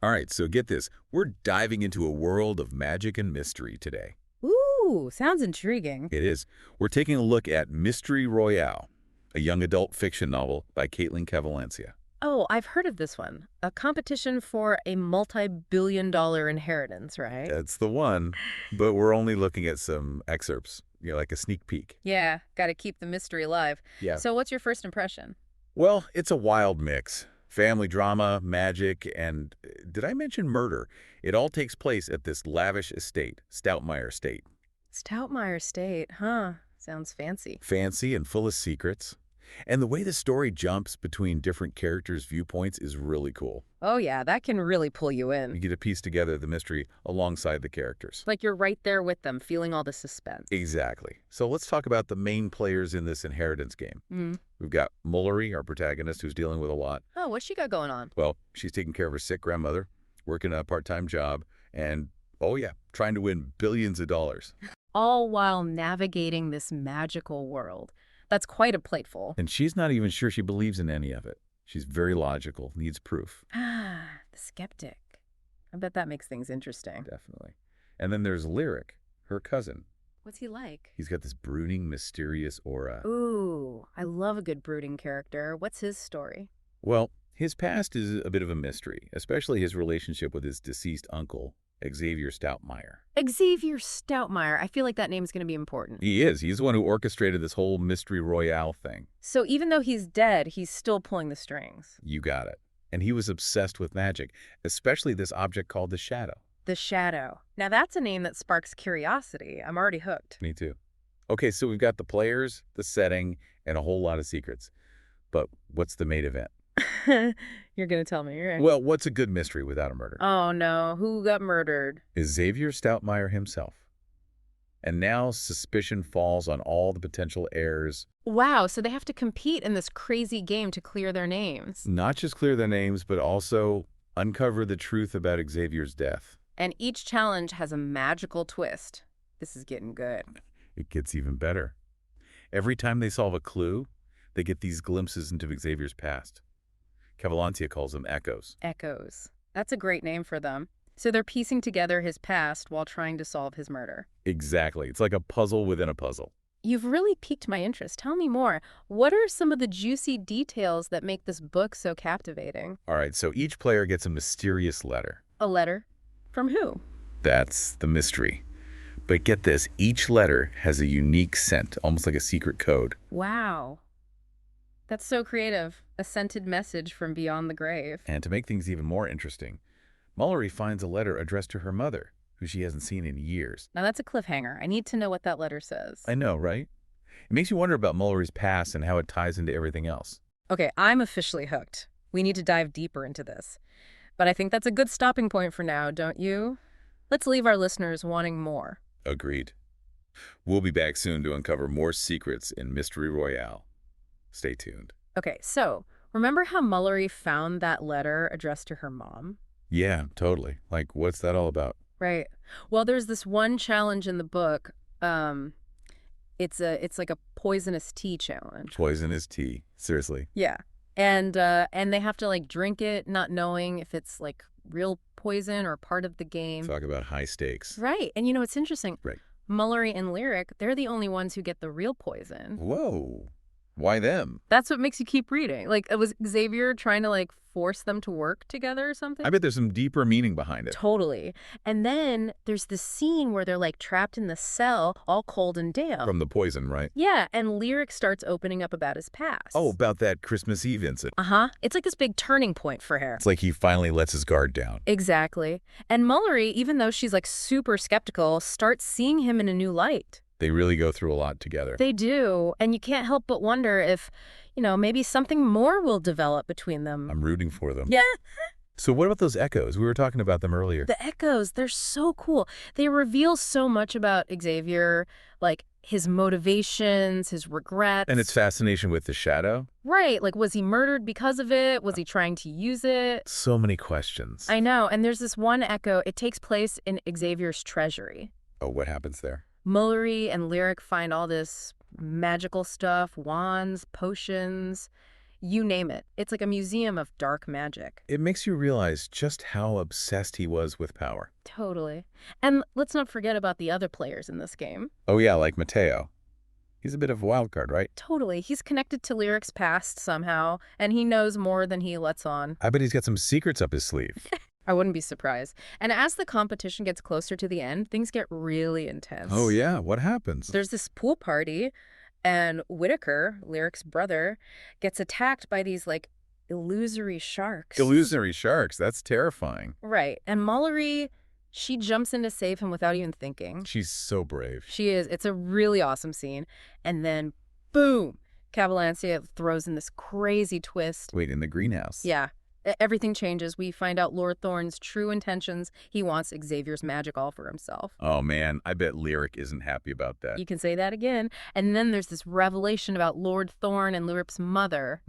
All right, so get this. We're diving into a world of magic and mystery today. Ooh, sounds intriguing. It is. We're taking a look at Mystery Royale, a young adult fiction novel by Kaitlyn Cavalancia. Oh, I've heard of this one. A competition for a multi-billion-dollar inheritance, right? That's the one, but we're only looking at some excerpts, like a sneak peek. Yeah, gotta keep the mystery alive. Yeah. So what's your first impression? Well, it's a wild mix. Family drama, magic, and did I mention murder? It all takes place at this lavish estate, Stoutmire Estate. Stoutmire Estate, huh? Sounds fancy. Fancy and full of secrets. And the way the story jumps between different characters' viewpoints is really cool. Oh yeah, that can really pull you You in. get to piece together the mystery alongside the characters. Like you're right there with them, feeling all the suspense. Exactly. So let's talk about the main players in this inheritance game. Mm. We've got Mullory, our protagonist, who's dealing with a lot. Oh, what's she got going on? Well, she's taking care of her sick grandmother, working a part-time job, and, oh yeah, trying to win billions of dollars. All while navigating this magical world. That's quite a plateful. And she's not even sure she believes in any of it. She's very logical, needs proof. Ah, the skeptic. I bet that makes things interesting. Definitely. And then there's Lyric, her cousin. What's he like? He's got this brooding, mysterious aura. Ooh, I love a good brooding character. What's his story? Well, his past is a bit of a mystery, especially his relationship with his deceased uncle, Xavier Stoutmire. Xavier Stoutmire. I feel like that name's going to be important. He is. He's the one who orchestrated this whole Mystery Royale thing. So even though he's dead, he's still pulling the strings. You got it. And he was obsessed with magic, especially this object called the Shadow. The Shadow. Now that's a name that sparks curiosity. I'm already hooked. Me too. Okay, so we've got the players, the setting, and a whole lot of secrets. But what's the main event? You're going to tell me, right? Well, what's a good mystery without a murder? Oh no, who got murdered? Is Xavier Stoutmire himself. And now suspicion falls on all the potential heirs. Wow, so they have to compete in this crazy game to clear their names. Not just clear their names, but also uncover the truth about Xavier's death. And each challenge has a magical twist. This is getting good. It gets even better. Every time they solve a clue, they get these glimpses into Xavier's past. Cavalancia calls them echoes. Echoes. That's a great name for them. So they're piecing together his past while trying to solve his murder. Exactly. It's like a puzzle within a puzzle. You've really piqued my interest. Tell me more. What are some of the juicy details that make this book so captivating? All right, so each player gets a mysterious letter. A letter? From who? That's the mystery. But get this, each letter has a unique scent, almost like a secret code. Wow. That's so creative. A scented message from beyond the grave. And to make things even more interesting, Mullory finds a letter addressed to her mother, who she hasn't seen in years. Now that's a cliffhanger. I need to know what that letter says. I know, right? It makes you wonder about Mullory's past and how it ties into everything else. Okay, I'm officially hooked. We need to dive deeper into this. But I think that's a good stopping point for now, don't you? Let's leave our listeners wanting more. Agreed. We'll be back soon to uncover more secrets in Mystery Royale. Stay tuned. Okay, so remember how Mullory found that letter addressed to her mom? Yeah, totally. Like, what's that all about? Right. Well, there's this one challenge in the book. It's like a poisonous tea challenge. Poisonous tea. Seriously. Yeah. And they have to like drink it, not knowing if it's like real poison or part of the game. Talk about high stakes. Right. And you know, it's interesting. Right. Mullory and Lyric, they're the only ones who get the real poison. Whoa. Why them? That's what makes you keep reading. Like, was Xavier trying to like force them to work together or something? I bet there's some deeper meaning behind it. Totally. And then there's this scene where they're like trapped in the cell, all cold and damp. From the poison, right? Yeah, and Lyric starts opening up about his past. Oh, about that Christmas Eve incident. Uh-huh. It's like this big turning point for her. It's like he finally lets his guard down. Exactly. And Mullory, even though she's like super skeptical, starts seeing him in a new light. They really go through a lot together. They do. And you can't help but wonder if, maybe something more will develop between them. I'm rooting for them. Yeah. So what about those echoes? We were talking about them earlier. The echoes, they're so cool. They reveal so much about Xavier, like his motivations, his regrets. And its fascination with the shadow? Right. Like, was he murdered because of it? Was he trying to use it? So many questions. I know. And there's this one echo. It takes place in Xavier's treasury. Oh, what happens there? Mullory and Lyric find all this magical stuff, wands, potions. You name it. It's like a museum of dark magic. It makes you realize just how obsessed he was with power. Totally. And let's not forget about the other players in this game. Oh yeah, like Mateo. He's a bit of a wild card, right? Totally. He's connected to Lyric's past somehow, and he knows more than he lets on. I bet he's got some secrets up his sleeve. I wouldn't be surprised. And as the competition gets closer to the end, things get really intense. Oh yeah, what happens? There's this pool party, and Whitaker, Lyric's brother, gets attacked by these, like, illusory sharks. Illusionary sharks, that's terrifying. Right. And Mullory, she jumps in to save him without even thinking. She's so brave. She is. It's a really awesome scene. And then, boom, Cavalancia throws in this crazy twist. Wait, in the greenhouse? Yeah. Everything changes. We find out Lord Thorne's true intentions. He wants Xavier's magic all for himself. Oh man, I bet Lyric isn't happy about that. You can say that again. And then there's this revelation about Lord Thorne and Lyric's mother.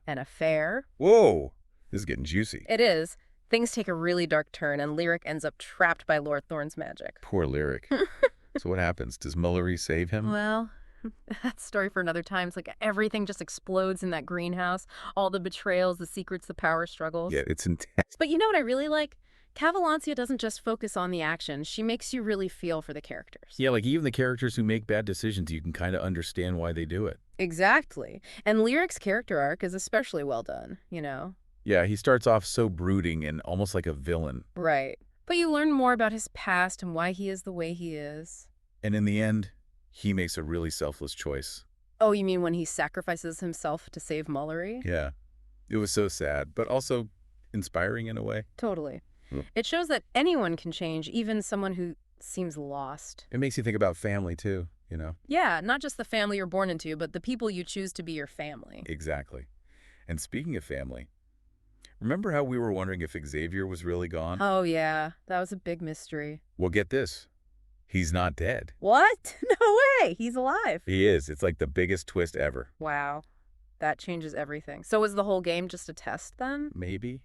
An affair. Whoa, this is getting juicy. It is. Things take a really dark turn, and Lyric ends up trapped by Lord Thorne's magic. Poor Lyric. So what happens? Does Mullory save him? Well, that's a story for another time. It's like everything just explodes in that greenhouse. All the betrayals, the secrets, the power struggles. Yeah, it's intense. But you know what I really like? Cavalancia doesn't just focus on the action. She makes you really feel for the characters. Yeah, like even the characters who make bad decisions, you can kind of understand why they do it. Exactly. And Lyric's character arc is especially well done, you know? Yeah, he starts off so brooding and almost like a villain. Right. But you learn more about his past and why he is the way he is. And in the end, he makes a really selfless choice. Oh, you mean when he sacrifices himself to save Mullory? Yeah. It was so sad, but also inspiring in a way. Totally. It shows that anyone can change, even someone who seems lost. It makes you think about family too, you know? Yeah, not just the family you're born into, but the people you choose to be your family. Exactly. And speaking of family, remember how we were wondering if Xavier was really gone? Oh, yeah. That was a big mystery. Well, get this. He's not dead. What? No way. He's alive. He is. It's like the biggest twist ever. Wow. That changes everything. So was the whole game just a test then? Maybe.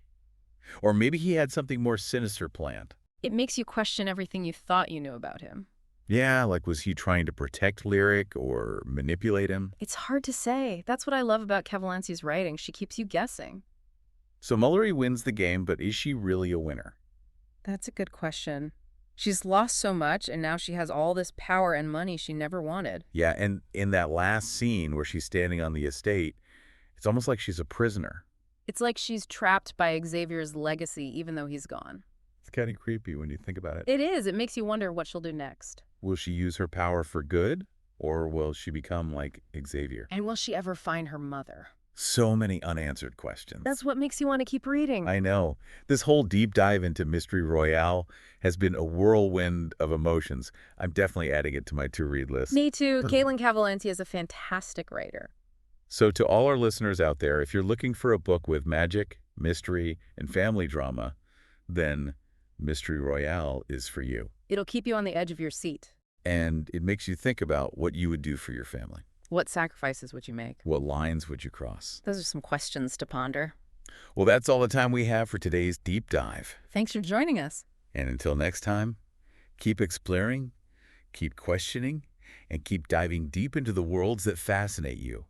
Or maybe he had something more sinister planned. It makes you question everything you thought you knew about him. Yeah, like was he trying to protect Lyric or manipulate him? It's hard to say. That's what I love about Cavalancia's writing. She keeps you guessing. So Mullory wins the game, but is she really a winner? That's a good question. She's lost so much, and now she has all this power and money she never wanted. Yeah, and in that last scene where she's standing on the estate, it's almost like she's a prisoner. It's like she's trapped by Xavier's legacy, even though he's gone. It's kind of creepy when you think about it. It is. It makes you wonder what she'll do next. Will she use her power for good, or will she become like Xavier? And will she ever find her mother? So many unanswered questions. That's what makes you want to keep reading. I know. This whole deep dive into Mystery Royale has been a whirlwind of emotions. I'm definitely adding it to my to-read list. Me too. Kaitlyn Cavalancia is a fantastic writer. So to all our listeners out there, if you're looking for a book with magic, mystery, and family drama, then Mystery Royale is for you. It'll keep you on the edge of your seat. And it makes you think about what you would do for your family. What sacrifices would you make? What lines would you cross? Those are some questions to ponder. Well, that's all the time we have for today's deep dive. Thanks for joining us. And until next time, keep exploring, keep questioning, and keep diving deep into the worlds that fascinate you.